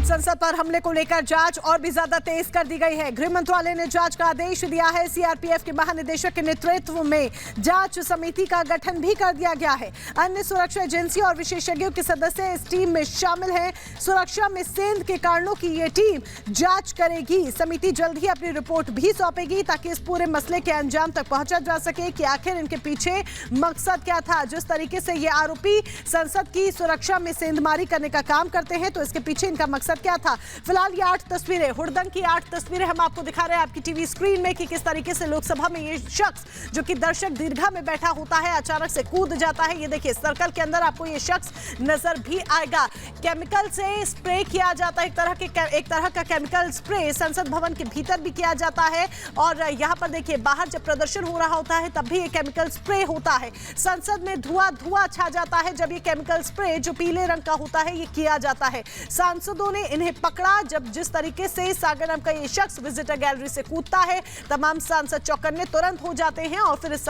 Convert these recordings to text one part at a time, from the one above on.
आज संसद पर हमले को लेकर जांच और भी ज्यादा तेज कर दी गई है। गृह मंत्रालय ने जांच का आदेश दिया है। सीआरपीएफ के महानिदेशक के नेतृत्व में जांच समिति का गठन भी कर दिया गया है। अन्य सुरक्षा एजेंसी और विशेषज्ञों के सदस्य इस टीम में शामिल हैं। सुरक्षा में सेंध के कारणों की ये टीम जांच करेगी। समिति जल्द ही अपनी रिपोर्ट भी सौंपेगी ताकि इस पूरे मसले के अंजाम तक पहुंचा जा सके कि आखिर इनके पीछे मकसद क्या था। जिस तरीके से ये आरोपी संसद की सुरक्षा में सेंधमारी करने का काम करते हैं, तो इसके पीछे इनका मकसद क्या था। फिलहाल ये 8 तस्वीरें, हुड़दंग की 8 तस्वीरें हम आपको दिखा रहे हैं आपकी टीवी स्क्रीन में कि किस तरीके से लोकसभा में ये शख्स जो कि दर्शक दीर्घा में बैठा होता है अचानक से कूद जाता है। ये देखिए सर्कल के अंदर आपको ये शख्स नजर भी आएगा। केमिकल से स्प्रे किया जाता है, एक तरह का केमिकल स्प्रे संसद भवन के भीतर भी किया जाता है। और यहाँ पर देखिए बाहर जब प्रदर्शन हो रहा होता है तब भी ये केमिकल स्प्रे होता है। संसद में धुआं छा जाता है जब ये केमिकल स्प्रे जो पीले रंग का होता है ये किया जाता है। सांसदों ने इन्हें पकड़ा जब जिस तरीके से सागर नाम का ये शख्स विजिटर गैलरी से कूदता है, तमाम सांसद चौकन्ने तुरंत हो जाते हैं और फिर इस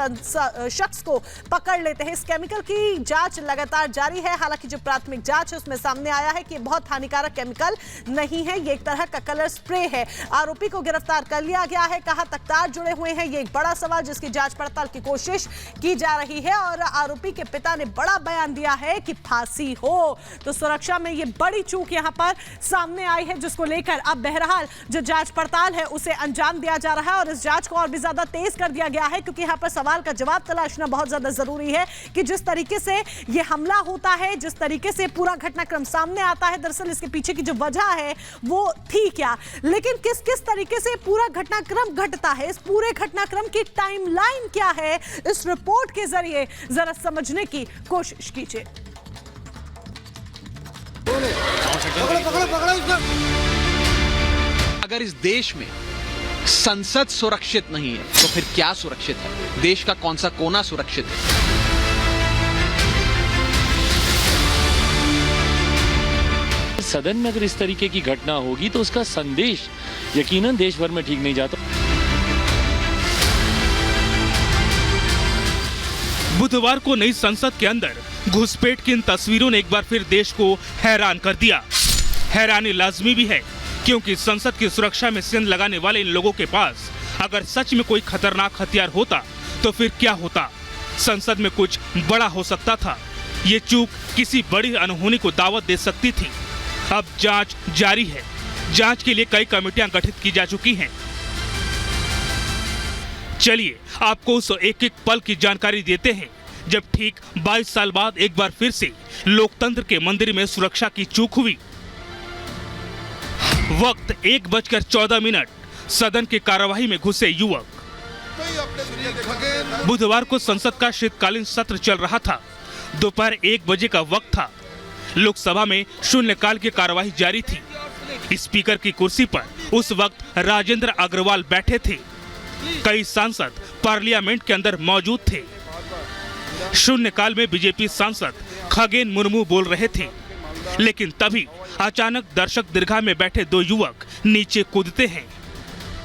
शख्स को पकड़ लेते हैं। इस केमिकल की जांच लगातार जारी है। हालांकि जो प्राथमिक जांच है उसमें सामने आया है कि बहुत हानिकारक केमिकल नहीं है, ये एक तरह का कलर स्प्रे है। आरोपी को गिरफ्तार कर लिया गया है। कहां तक तार जुड़े हुए हैं ये एक बड़ा सवाल जिसकी जांच पड़ताल की कोशिश की जा रही है। और आरोपी के पिता ने बड़ा बयान दिया है कि फांसी हो। तो सुरक्षा में ये बड़ी चूक यहां पर सामने आई है जिसको लेकर अब बहरहाल जो जांच पड़ताल है उसे अंजाम दिया जा रहा है और इस जांच को और भी ज्यादा तेज कर दिया गया है क्योंकि यहां पर सवाल का जवाब तलाशना बहुत ज्यादा जरूरी है कि जिस तरीके से ये हमला होता है, जिस तरीके से पूरा घटनाक्रम सामने आता है, दरअसल इसके पीछे की जो वजह है वो थी क्या, लेकिन किस किस तरीके से पूरा घटनाक्रम घटता है, इस पूरे घटनाक्रम की टाइमलाइन क्या है, इस रिपोर्ट के जरिए जरा समझने की कोशिश कीजिए। अगर इस देश में संसद सुरक्षित नहीं है तो फिर क्या सुरक्षित है? देश का कौन सा कोना सुरक्षित है? सदन में अगर इस तरीके की घटना होगी तो उसका संदेश यकीनन देश भर में ठीक नहीं जाता। बुधवार को नई संसद के अंदर घुसपैठ की इन तस्वीरों ने एक बार फिर देश को हैरान कर दिया। हैरानी लाजमी भी है क्योंकि संसद की सुरक्षा में सेंध लगाने वाले इन लोगों के पास अगर सच में कोई खतरनाक हथियार होता तो फिर क्या होता। संसद में कुछ बड़ा हो सकता था। ये चूक किसी बड़ी अनहोनी को दावत दे सकती थी। अब जांच जारी है। जांच के लिए कई कमेटियां गठित की जा चुकी हैं। चलिए आपको उस एक एक पल की जानकारी देते हैं जब ठीक 22 साल बाद एक बार फिर से लोकतंत्र के मंदिर में सुरक्षा की चूक हुई। वक्त 1:14 सदन की कार्यवाही में घुसे युवक। बुधवार को संसद का शीतकालीन सत्र चल रहा था। दोपहर 1 बजे का वक्त था। लोकसभा में शून्यकाल की कार्यवाही जारी थी। स्पीकर की कुर्सी पर उस वक्त राजेंद्र अग्रवाल बैठे थे। कई सांसद पार्लियामेंट के अंदर मौजूद थे। शून्यकाल में बीजेपी सांसद खगेन मुर्मू बोल रहे थे, लेकिन तभी अचानक दर्शक दीर्घा में बैठे 2 युवक नीचे कूदते हैं।